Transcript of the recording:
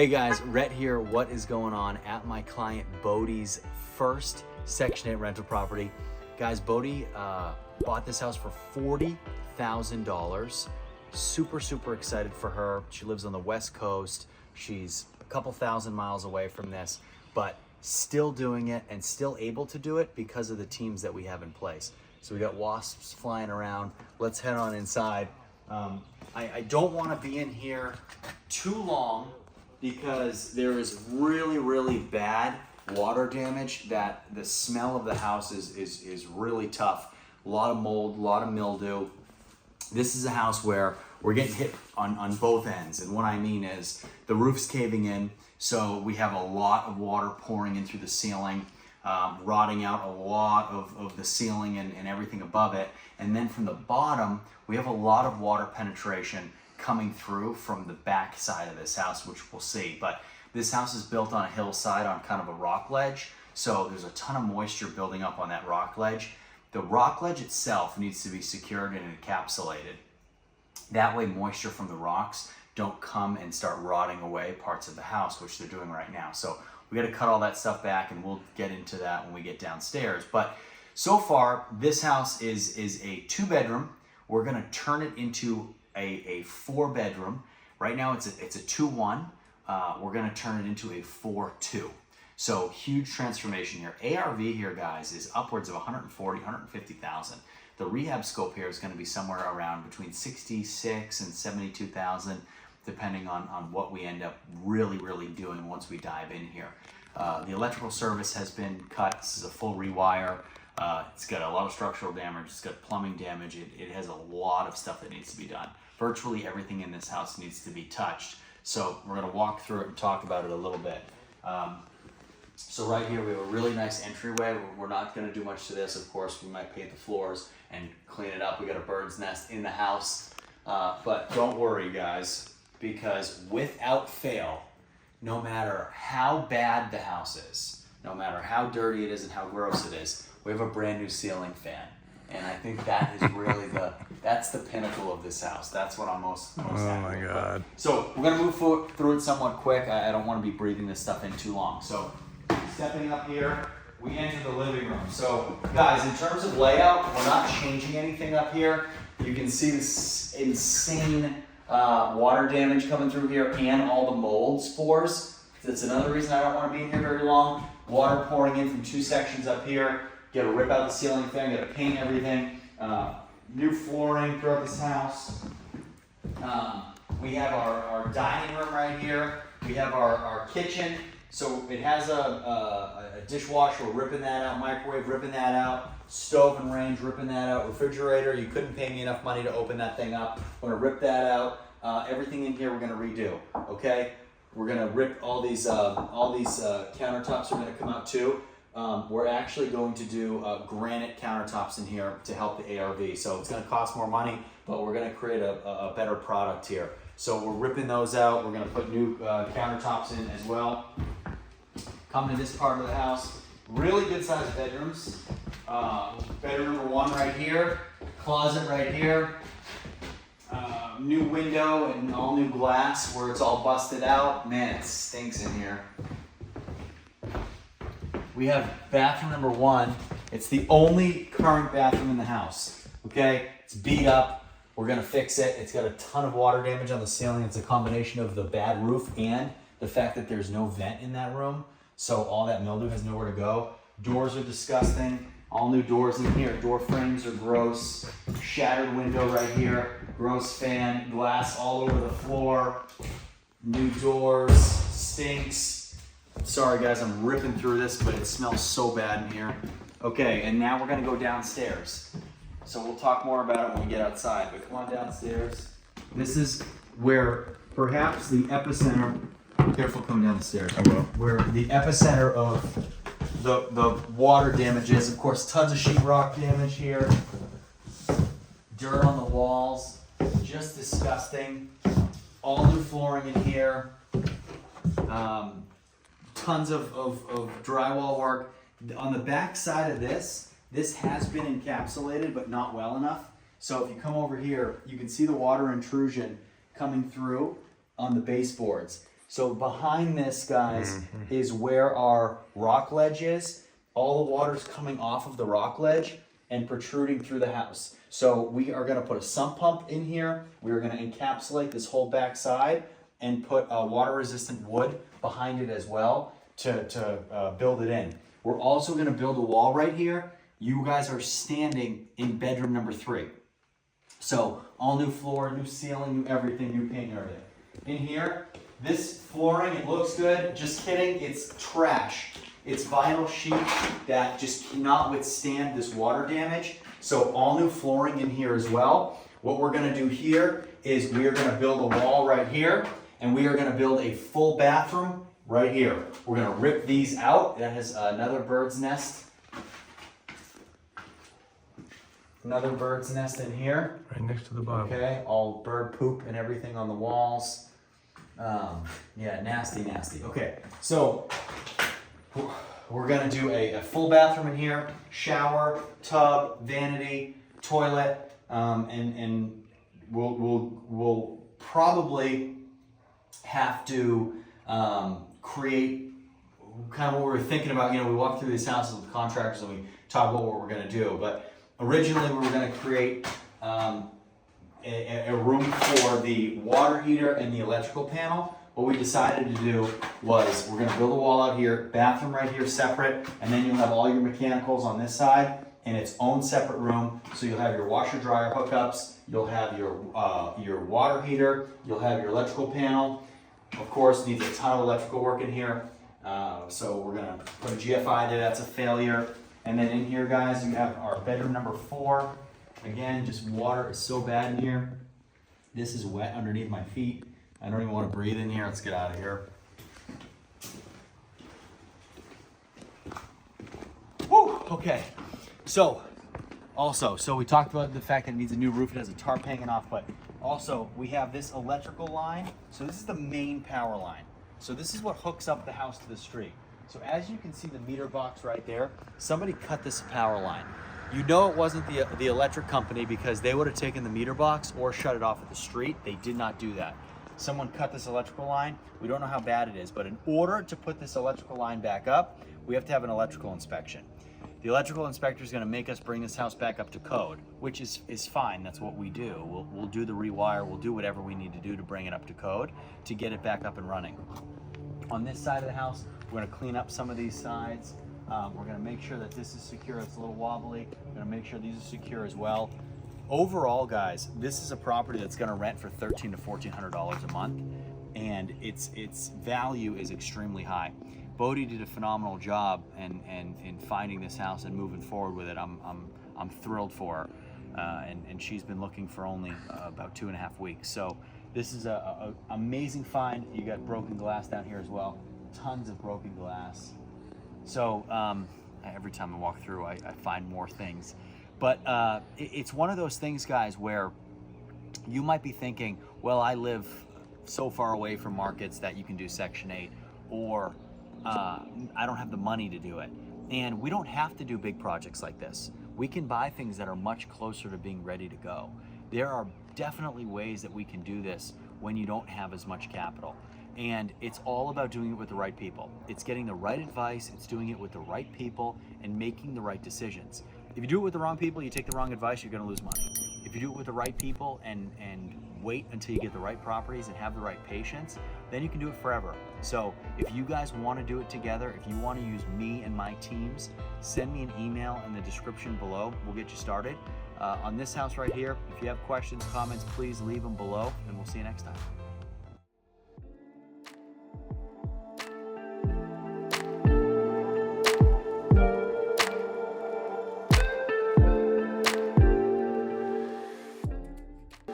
Hey guys, Rhett here. What is going on at my client Bodie's first Section 8 rental property? Guys, Bodie bought this house for $40,000. Super excited for her. She lives on the West Coast. She's a couple thousand miles away from this, but still doing it and still able to do it because of the teams that we have in place. So we got wasps flying around. Let's head on inside. I don't want to be in here too long because there is really bad water damage that the smell of the house is really tough. A lot of mold, a lot of mildew. This is a house where we're getting hit on both ends. And what I mean is the roof's caving in, so we have a lot of water pouring in through the ceiling, rotting out a lot of the ceiling and everything above it. And then from the bottom, we have a lot of water penetration coming through from the back side of this house, which we'll see. But this house is built on a hillside on kind of a rock ledge. So there's a ton of moisture building up on that rock ledge. The rock ledge itself needs to be secured and encapsulated. That way moisture from the rocks don't come and start rotting away parts of the house, which they're doing right now. So we got to cut all that stuff back, and we'll get into that when we get downstairs. But so far, this house is a 2-bedroom. We're going to turn it into a 4-bedroom. Right now it's a 2-1. We're going to turn it into a 4-2. So huge transformation here. ARV here, guys, is upwards of 140, 150,000. The rehab scope here is going to be somewhere around between 66 and 72,000, depending on what we end up really doing once we dive in here. The electrical service has been cut. This is a full rewire. It's got a lot of structural damage. It's got plumbing damage. It has a lot of stuff that needs to be done. Virtually everything in this house needs to be touched. So we're going to walk through it and talk about it a little bit. So right here we have a really nice entryway. We're not going to do much to this. Of course, we might paint the floors and clean it up. We got a bird's nest in the house. But don't worry, guys, because without fail, no matter how bad the house is, no matter how dirty it is and how gross it is, we have a brand new ceiling fan. And I think that is really that's the pinnacle of this house. That's what I'm most happy with. Oh my God. So we're gonna move through it somewhat quick. I don't wanna be breathing this stuff in too long. So stepping up here, we enter the living room. So guys, in terms of layout, we're not changing anything up here. You can see this insane water damage coming through here and all the mold spores. That's another reason I don't wanna be in here very long. Water pouring in from 2 sections up here. Got to rip out the ceiling fan, got to paint everything. New flooring throughout this house. We have our dining room right here. We have our kitchen. So it has a dishwasher, we're ripping that out. Microwave, ripping that out. Stove and range, ripping that out. Refrigerator, you couldn't pay me enough money to open that thing up. We're going to rip that out. Everything in here we're going to redo, okay? We're going to rip all these countertops are going to come out too. We're actually going to do granite countertops in here to help the ARV. So it's going to cost more money, but we're going to create a better product here. So we're ripping those out. We're going to put new countertops in as well. Come to this part of the house. Really good sized bedrooms. Bedroom number 1 right here. Closet right here. New window and all new glass where it's all busted out. Man, it stinks in here. We have bathroom number 1. It's the only current bathroom in the house, okay? It's beat up. We're gonna fix it. It's got a ton of water damage on the ceiling. It's a combination of the bad roof and the fact that there's no vent in that room. So all that mildew has nowhere to go. Doors are disgusting. All new doors in here. Door frames are gross. Shattered window right here. Gross fan. Glass all over the floor. New doors. Stinks. Sorry guys, I'm ripping through this, but it smells so bad in here. Okay, and now we're gonna go downstairs. So we'll talk more about it when we get outside, but come on downstairs. This is where perhaps the epicenter, careful coming down the stairs, where the epicenter of the water damage is. Of course, tons of sheetrock damage here. Dirt on the walls, just disgusting. All new flooring in here. Tons of drywall work. On the back side of this has been encapsulated, but not well enough. So if you come over here, you can see the water intrusion coming through on the baseboards. So behind this, guys, is where our rock ledge is. All the water's coming off of the rock ledge and protruding through the house. So we are gonna put a sump pump in here. We are gonna encapsulate this whole back side and put a water-resistant wood behind it as well to build it in. We're also gonna build a wall right here. You guys are standing in bedroom number 3. So all new floor, new ceiling, new everything, new paint and everything. In here, this flooring, it looks good. Just kidding, it's trash. It's vinyl sheet that just cannot withstand this water damage. So all new flooring in here as well. What we're gonna do here is we are gonna build a wall right here, and we are gonna build a full bathroom right here. We're gonna rip these out. That has another bird's nest. Another bird's nest in here. Right next to the Bible. Okay, all bird poop and everything on the walls. Yeah, nasty, nasty. Okay, so we're gonna do a full bathroom in here, shower, tub, vanity, toilet, and we'll probably have to create kind of what we were thinking about. You know, we walked through these houses with contractors and we talked about what we're gonna do, but originally we were gonna create a room for the water heater and the electrical panel. What we decided to do was we're gonna build a wall out here, bathroom right here separate, and then you'll have all your mechanicals on this side in its own separate room. So you'll have your washer dryer hookups, you'll have your water heater, you'll have your electrical panel. Of course, needs a ton of electrical work in here. So we're gonna put a GFI there, that's a failure. And then in here, guys, you have our bedroom number 4. Again, just water is so bad in here. This is wet underneath my feet. I don't even want to breathe in here. Let's get out of here. Woo! Okay. So we talked about the fact that it needs a new roof. It has a tarp hanging off, but also we have this electrical line. So this is the main power line. So this is what hooks up the house to the street. So as you can see the meter box right there, somebody cut this power line. You know it wasn't the electric company because they would have taken the meter box or shut it off at the street. They did not do that. Someone cut this electrical line. We don't know how bad it is, but in order to put this electrical line back up, we have to have an electrical inspection. The electrical inspector is going to make us bring this house back up to code, which is fine. That's what we do. We'll do the rewire. We'll do whatever we need to do to bring it up to code to get it back up and running. On this side of the house, we're going to clean up some of these sides. We're going to make sure that this is secure. It's a little wobbly. We're going to make sure these are secure as well. Overall, guys, this is a property that's going to rent for $1,300 to $1,400 a month, and its value is extremely high. Bodie did a phenomenal job in finding this house and moving forward with it. I'm thrilled for her, and she's been looking for only about 2.5 weeks. So this is a amazing find. You got broken glass down here as well. Tons of broken glass. So every time I walk through, I find more things. But it's one of those things, guys, where you might be thinking, well, I live so far away from markets that you can do Section 8, or I don't have the money to do it. And we don't have to do big projects like this. We can buy things that are much closer to being ready to go. There are definitely ways that we can do this when you don't have as much capital. And it's all about doing it with the right people. It's getting the right advice, it's doing it with the right people, and making the right decisions. If you do it with the wrong people, you take the wrong advice, you're gonna lose money. If you do it with the right people and wait until you get the right properties and have the right patience, then you can do it forever. So if you guys wanna do it together, if you wanna use me and my teams, send me an email in the description below. We'll get you started. On this house right here, if you have questions, comments, please leave them below, and we'll see you next time.